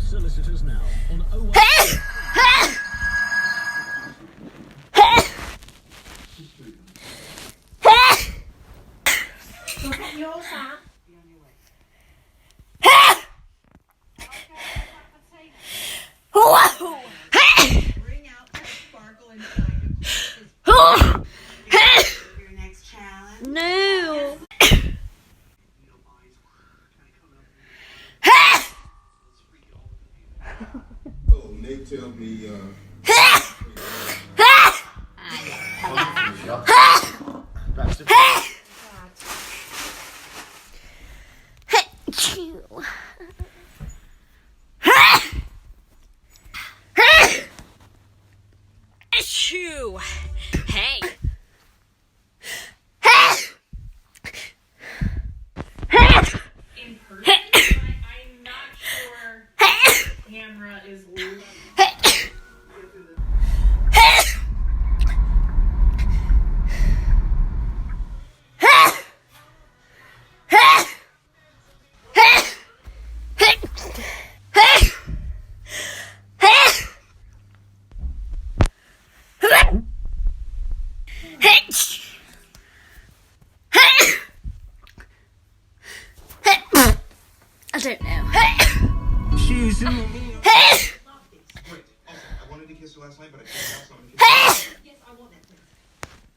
Solicitors now on 01. Bring out that sparkle inside of your next challenge. No. Oh, Nate tell me, Achoo. Hey. In person, I'm not sure camera is loose. I don't know. She's in wait, also, I wanted to kiss her last night, but I couldn't have someone kiss her. Yes, I want that, please.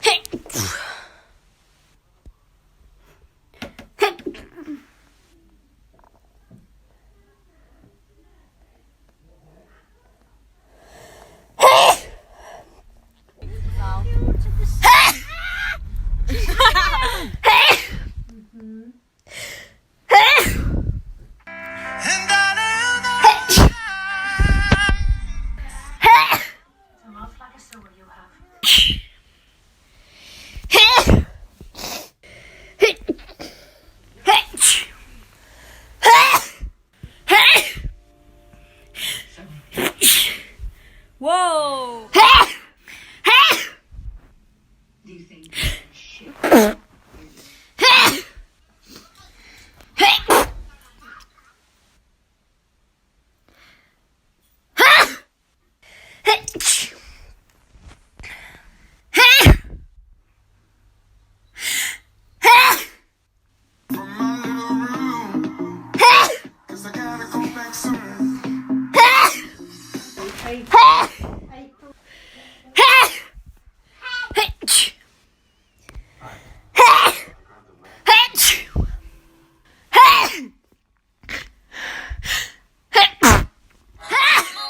Hey!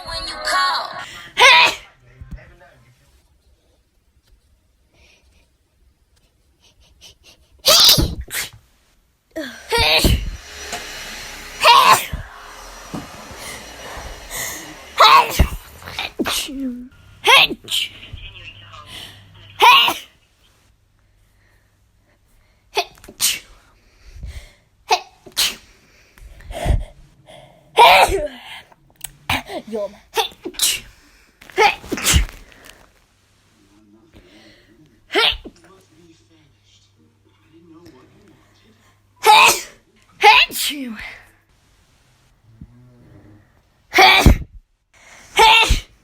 When you call. Yum.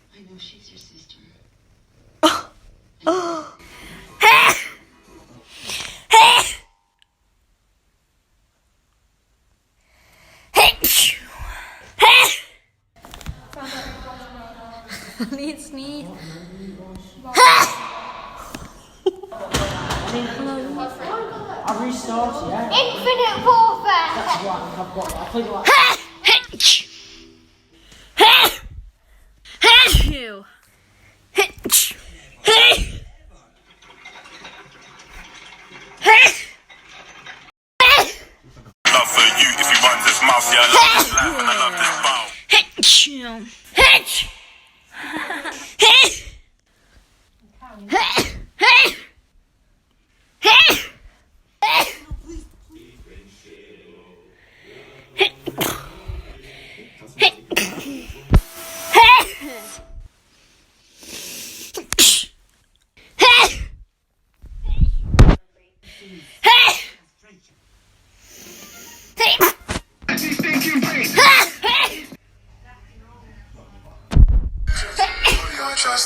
I know she's your sister. Sneeze. I've restarted, yeah. Infinite warfare! That's what I've got. I'll tell you what. Love for you if he runs his mouth. Yeah, I love this life and I love this bow.